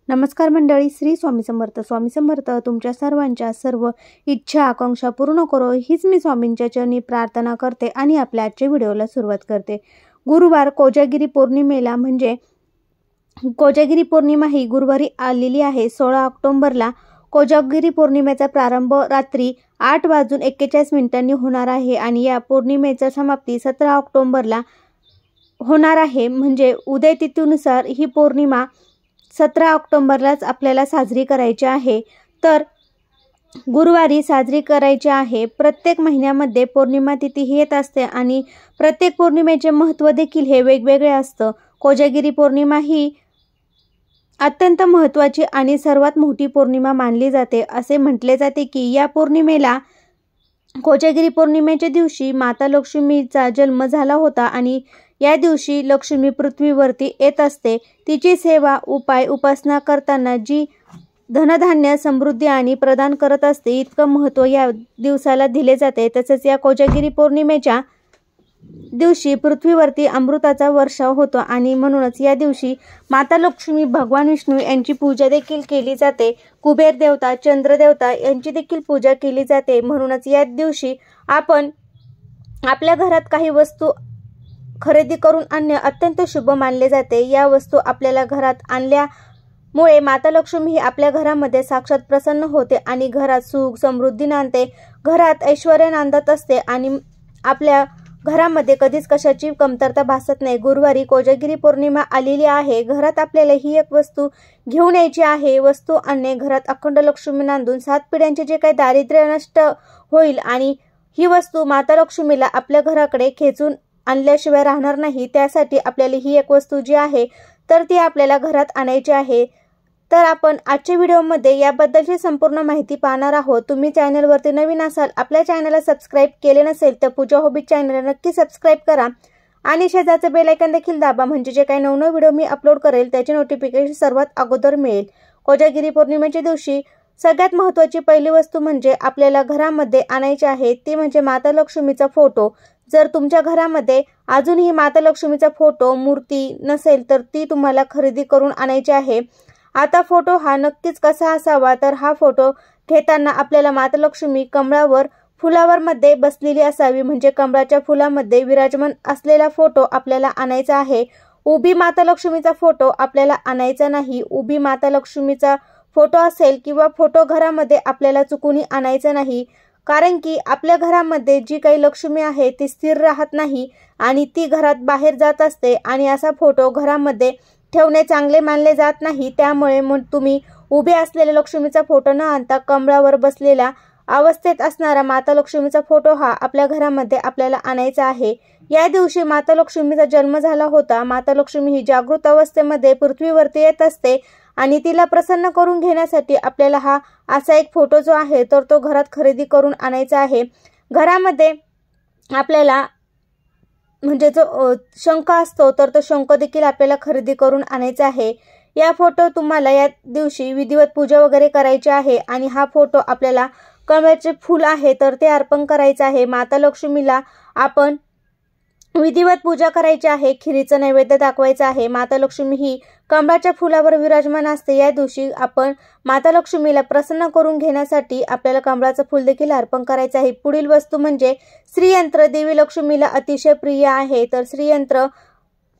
नमस्कार मंडळी, श्री स्वामी समर्थ. स्वामी समर्थ तुमच्या सर्वांच्या सर्व इच्छा आकांक्षा पूर्ण करो हीच मी स्वामींच्या चरणी प्रार्थना करते आणि आपल्या आजच्या व्हिडिओला सुरुवात करते. गुरुवार कोजागिरी पौर्णिमेला म्हणजे कोजागिरी पौर्णिमा ही गुरुवारी आलेली आहे. 16 ऑक्टोबरला कोजागिरी पौर्णिमेचा प्रारंभ रात्री 8:41 होणार आहे आणि या पौर्णिमेचा समाप्ती 17 ऑक्टोबरला होणार आहे. म्हणजे उदय तिथीनुसार ही पौर्णिमा 17 ऑक्टोबरलाच आपल्याला साजरी करायची आहे. तर गुरुवारी साजरी करायची आहे. प्रत्येक महिन्यामध्ये पौर्णिमा तिथी ही येत असते आणि प्रत्येक पौर्णिमेचे महत्त्व देखील हे वेगवेगळे असतं. कोजागिरी पौर्णिमा ही अत्यंत महत्त्वाची आणि सर्वात मोठी पौर्णिमा मानली जाते. असे म्हटले जाते की या पौर्णिमेला कोजागिरी पौर्णिमेच्या दिवशी माता लक्ष्मीचा जन्म झाला होता आणि या दिवशी लक्ष्मी पृथ्वीवरती येत असते. तिची सेवा उपासना करताना जी धनधान्य समृद्धी आणि प्रदान करत असते, इतकं महत्त्व या दिवसाला दिले जाते. तसेच या कोजागिरी पौर्णिमेच्या दिवशी पृथ्वीवरती अमृताचा वर्षाव होतो आणि म्हणूनच या दिवशी माता लक्ष्मी, भगवान विष्णू यांची पूजा देखील केली जाते. कुबेर देवता, चंद्रदेवता यांची देखील पूजा केली जाते. म्हणूनच या दिवशी आपण आपल्या घरात काही वस्तू खरेदी करून आणणे अत्यंत शुभ मानले जाते. या वस्तू आपल्याला घरात आणल्यामुळे माता लक्ष्मी ही आपल्या घरामध्ये साक्षात प्रसन्न होते आणि घरात सुख समृद्धी नांदते, घरात ऐश्वर्य नांदत असते आणि आपल्या घरामध्ये कधीच कशाची कमतरता भासत नाही. गुरुवारी कोजागिरी पौर्णिमा आलेली आहे. घरात आपल्याला ही एक वस्तू घेऊन यायची आहे. वस्तू आणणे घरात अखंड लक्ष्मी नांदून 7 पिढ्यांचे जे काही दारिद्र्य नष्ट होईल आणि ही वस्तू माता लक्ष्मीला आपल्या घराकडे खेचून आणल्याशिवाय राहणार नाही. त्यासाठी आपल्याला ही एक वस्तू जी आहे तर ती आपल्याला घरात आणायची आहे. तर आपण आजच्या व्हिडिओमध्ये याबद्दलची संपूर्ण माहिती पाहणार आहोत. तुम्ही चॅनलवरती नवीन असाल, आपल्या चॅनलला सबस्क्राईब केले नसेल तर पूजा हॉबी चॅनलला नक्की सबस्क्राईब करा आणि शेजारचं बेल आयकॉन देखील दाबा, म्हणजे जे काही नवनवीन व्हिडिओ मी अपलोड करेल त्याचे नोटिफिकेशन सर्वात अगोदर मिळेल. कोजागिरी पौर्णिमेच्या दिवशी सगळ्यात महत्त्वाची पहिली वस्तू म्हणजे आपल्याला घरामध्ये आणायची आहे ती म्हणजे माता लक्ष्मीचा फोटो. जर तुमच्या घरामध्ये अजूनही माता लक्ष्मीचा फोटो मूर्ती नसेल तर ती तुम्हाला खरेदी करून आणायची आहे. आता फोटो हा नक्कीच कसा असावा, तर हा फोटो घेताना आपल्याला माता लक्ष्मी कमळावर फुलावर मध्ये बसलेली असावी, म्हणजे कमळाच्या फुलामध्ये विराजमान असलेला फोटो आपल्याला आणायचा आहे. उभी माता लक्ष्मीचा फोटो आपल्याला आणायचा नाही. उभी माता लक्ष्मीचा फोटो असेल किंवा फोटो घरामध्ये आपल्याला चुकूनही आणायचा नाही, कारण की आपल्या घरामध्ये जी काही लक्ष्मी आहे ती स्थिर राहत नाही आणि ती घरात बाहेर जात असते आणि असा फोटो घरामध्ये ठेवणे चांगले मानले जात नाही. त्यामुळे मग तुम्ही उभे असलेल्या लक्ष्मीचा फोटो न आणता कमळावर बसलेला अवस्थेत असणारा माता लक्ष्मीचा फोटो हा आपल्या घरामध्ये आपल्याला आणायचा आहे. या दिवशी माता लक्ष्मीचा जन्म झाला होता. माता लक्ष्मी ही जागृत अवस्थेमध्ये पृथ्वीवरती येत असते आणि तिला प्रसन्न करून घेण्यासाठी आपल्याला हा असा एक फोटो जो आहे तर तो घरात खरेदी करून आणायचा आहे. घरामध्ये आपल्याला म्हणजे जो शंख असतो तर तो शंख देखील आपल्याला खरेदी करून आणायचा आहे. या फोटो तुम्हाला या दिवशी विधिवत पूजा वगैरे करायची आहे आणि हा फोटो आपल्याला कमळाचे फूल आहे तर ते अर्पण करायचं आहे. माता लक्ष्मीला आपण विधिवत पूजा करायची आहे. खिरीचं नैवेद्य दाखवायचं आहे. माता लक्ष्मी ही कमळाच्या फुलावर विराजमान असते. या दिवशी आपण माता लक्ष्मीला प्रसन्न करून घेण्यासाठी आपल्याला कमळाचं फूल देखील अर्पण करायचं आहे. पुढील वस्तू म्हणजे श्रीयंत्र. देवी लक्ष्मीला अतिशय प्रिय आहे, तर श्रीयंत्र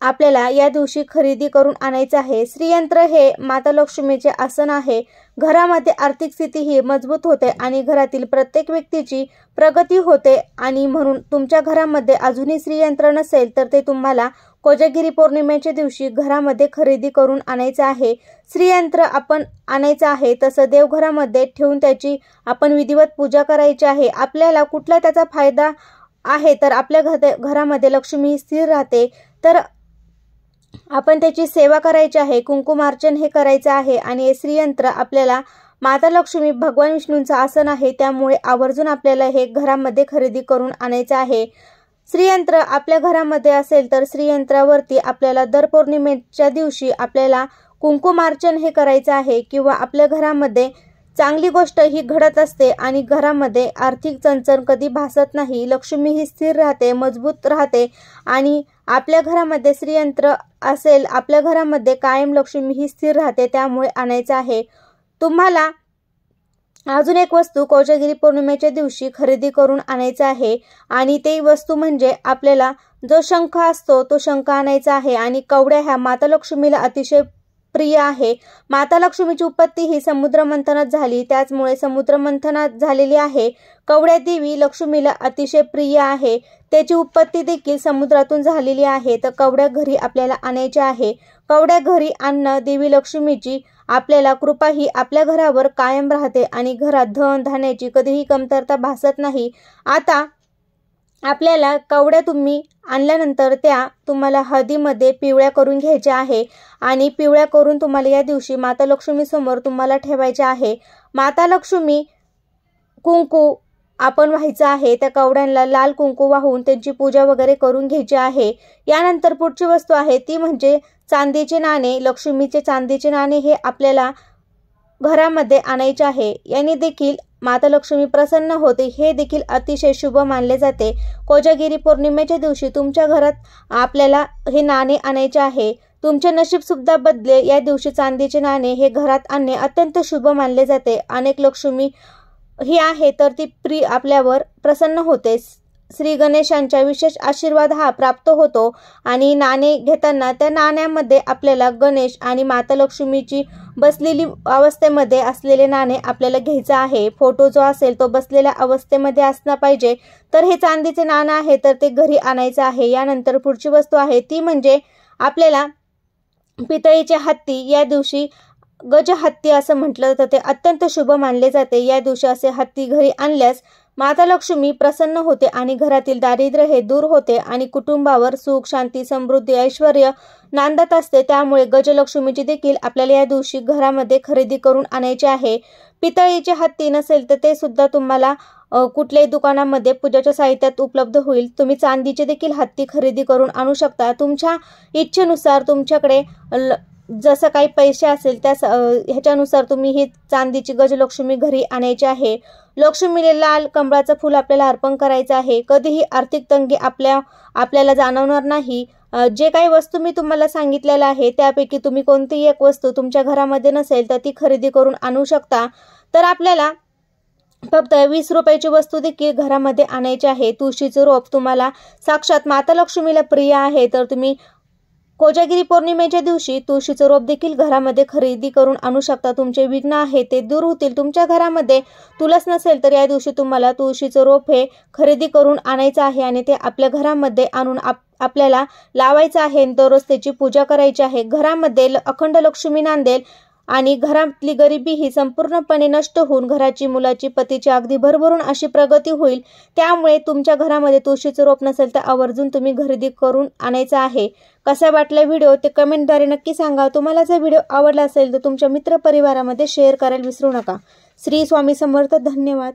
आपल्याला या दिवशी खरेदी करून आणायचं आहे. श्रीयंत्र हे माता लक्ष्मीचे आसन आहे. घरामध्ये आर्थिक स्थिती ही मजबूत होते आणि घरातील प्रत्येक व्यक्तीची प्रगती होते आणि म्हणून तुमच्या घरामध्ये अजूनही श्रीयंत्र नसेल तर ते तुम्हाला कोजागिरी पौर्णिमेच्या दिवशी घरामध्ये खरेदी करून आणायचं आहे. श्रीयंत्र आपण आणायचं आहे, तसं देवघरामध्ये ठेवून त्याची आपण विधिवत पूजा करायची आहे. आपल्याला कुठला त्याचा फायदा आहे, तर आपल्या घरामध्ये लक्ष्मी स्थिर राहते, तर आपण त्याची सेवा करायची आहे. कुंकुमार्चन हे करायचं आहे आणि हे श्रीयंत्र आपल्याला माता लक्ष्मी, भगवान विष्णूंचं आसन आहे, त्यामुळे आवर्जून आपल्याला हे घरामध्ये खरेदी करून आणायचं आहे. श्रीयंत्र आपल्या घरामध्ये असेल तर श्रीयंत्रावरती आपल्याला दर पौर्णिमेच्या दिवशी आपल्याला कुंकुमार्चन हे करायचं आहे किंवा आपल्या घरामध्ये चांगली गोष्ट ही घडत असते आणि घरामध्ये आर्थिक चणचण कधी भासत नाही। लक्ष्मी ही स्थिर राहते, मजबूत राहते आणि आपल्या घरामध्ये श्रीयंत्र असेल, आपल्या घरामध्ये कायम लक्ष्मी ही स्थिर राहते, त्यामुळे आणायचं आहे। तुम्हाला अजून एक वस्तू कोजागिरी पौर्णिमेच्या दिवशी खरेदी करून आणायचं आहे आणि ते वस्तू म्हणजे आपल्याला जो शंख असतो तो शंख आणायचा आहे आणि कवड्या ह्या माता लक्ष्मीला अतिशय प्रिय आहे। माता लक्ष्मीची उत्पत्ती ही समुद्र मंथनात झाली, त्याचमुळे समुद्र मंथनात झालेली आहे। कवड्या देवी लक्ष्मीला अतिशय प्रिय आहे, त्याची उत्पत्ती देखील समुद्रातून झालेली आहे। तर कवड्या घरी आपल्याला आणायच्या आहे। कवड्या घरी आणणं देवी लक्ष्मीची आपल्याला कृपा ही आपल्या घरावर कायम राहते आणि घरात धन धान्याची कधीही कमतरता भासत नाही। आता आपल्याला कवड्या तुम्ही आणल्यानंतर त्या तुम्हाला हळदीमध्ये पिवळ्या करून घ्यायच्या आहे आणि पिवळ्या करून तुम्हाला या दिवशी माता लक्ष्मी समोर तुम्हाला ठेवायच्या आहे। माता लक्ष्मी कुंकू आपण व्हायचं आहे, त्या कवड्यांना लाल कुंकू वाहून त्यांची पूजा वगैरे करून घ्यायची आहे। यानंतर पुढची वस्तू आहे ती म्हणजे चांदीचे नाणे। लक्ष्मीचे चांदीचे नाणे हे आपल्याला घरामध्ये आणायचे आहे, याने देखील माता लक्ष्मी प्रसन्न होते, हे देखील अतिशय शुभ मानले जाते। कोजागिरी पौर्णिमेच्या दिवशी तुमच्या घरात आपल्याला हे नाणे आणायचे आहे। तुमचे नशीब सुद्धा बदले, या दिवशी चांदीचे नाणे हे घरात आणणे अत्यंत शुभ मानले जाते। अनेक लक्ष्मी ही आहे तर ती आपल्यावर प्रसन्न होते। श्री गणेशांचा विशेष आशीर्वाद हा प्राप्त होतो आणि नाणे घेताना त्या नाण्यामध्ये आपल्याला गणेश आणि माता लक्ष्मीची बसलेली अवस्थेमध्ये असलेले नाणे आपल्याला घ्यायचं आहे। फोटो जो असेल तो बसलेल्या अवस्थेमध्ये असला पाहिजे। तर हे चांदीचे नाणं आहे तर ते घरी आणायचं आहे। यानंतर पुढची वस्तू आहे ती म्हणजे आपल्याला पितळीचे हत्ती। या दिवशी गज हत्ती असं म्हटलं जातं, ते अत्यंत शुभ मानले जाते। या दिवशी असे हत्ती घरी आणल्यास माता लक्ष्मी प्रसन्न होते आणि घरातील दारिद्र्य हे दूर होते आणि कुटुंबावर सुख शांती समृद्धी ऐश्वर नांदत असते। त्यामुळे गजलक्ष्मीची देखील आपल्याला या दिवशी घरामध्ये खरेदी करून आणायचे आहे। पितळीचे हत्ती नसेल तर ते सुद्धा तुम्हाला कुठल्याही दुकानामध्ये पूजाच्या साहित्यात उपलब्ध होईल। तुम्ही चांदीचे देखील हत्ती खरेदी करून आणू शकता। तुमच्या इच्छेनुसार तुमच्याकडे जसं काही पैसे असेल त्या ह्याच्यानुसार तुम्ही ही चांदीची गजलक्ष्मी घरी आणायची आहे। लक्ष्मीला लाल कमळाचं फूल आपल्याला अर्पण करायचं आहे। कधीही आर्थिक तंगी आपल्याला जाणवणार नाही। जे काही वस्तू मी तुम्हाला सांगितलेल्या आहे त्यापैकी तुम्ही कोणतीही एक वस्तू तुमच्या घरामध्ये नसेल तर ती खरेदी करून आणू शकता। तर आपल्याला फक्त 20 रुपयाची वस्तू देखील घरामध्ये आणायची आहे। तुळशीचं रोप तुम्हाला साक्षात माता लक्ष्मीला प्रिय आहे तर तुम्ही कोजागिरी पौर्णिमेच्या दिवशी तुळशीचं रोप देखील घरामध्ये खरेदी करून आणू शकता। तुमचे विघ्न आहे ते दूर होतील। तुमच्या घरामध्ये तुळस नसेल तर या दिवशी तुम्हाला तुळशीचं रोप हे खरेदी करून आणायचं आहे आणि ते आपल्या घरामध्ये आणून आपल्याला लावायचं आहे। दररोज त्याची पूजा करायची आहे। घरामध्ये अखंड लक्ष्मी नांदेल आणि घरातली गरिबी ही संपूर्णपणे नष्ट होऊन घराची मुलाची पतीची अगदी भरभरून अशी प्रगती होईल। त्यामुळे तुमच्या घरामध्ये तुळशीचं रोप नसेल तर आवर्जून तुम्ही खरेदी करून आणायचं आहे। कसा वाटला व्हिडिओ ते कमेंटद्वारे नक्की सांगा। तुम्हाला जर व्हिडिओ आवडला असेल तर तुमच्या मित्रपरिवारामध्ये शेअर करायला विसरू नका। श्री स्वामी समर्थ। धन्यवाद।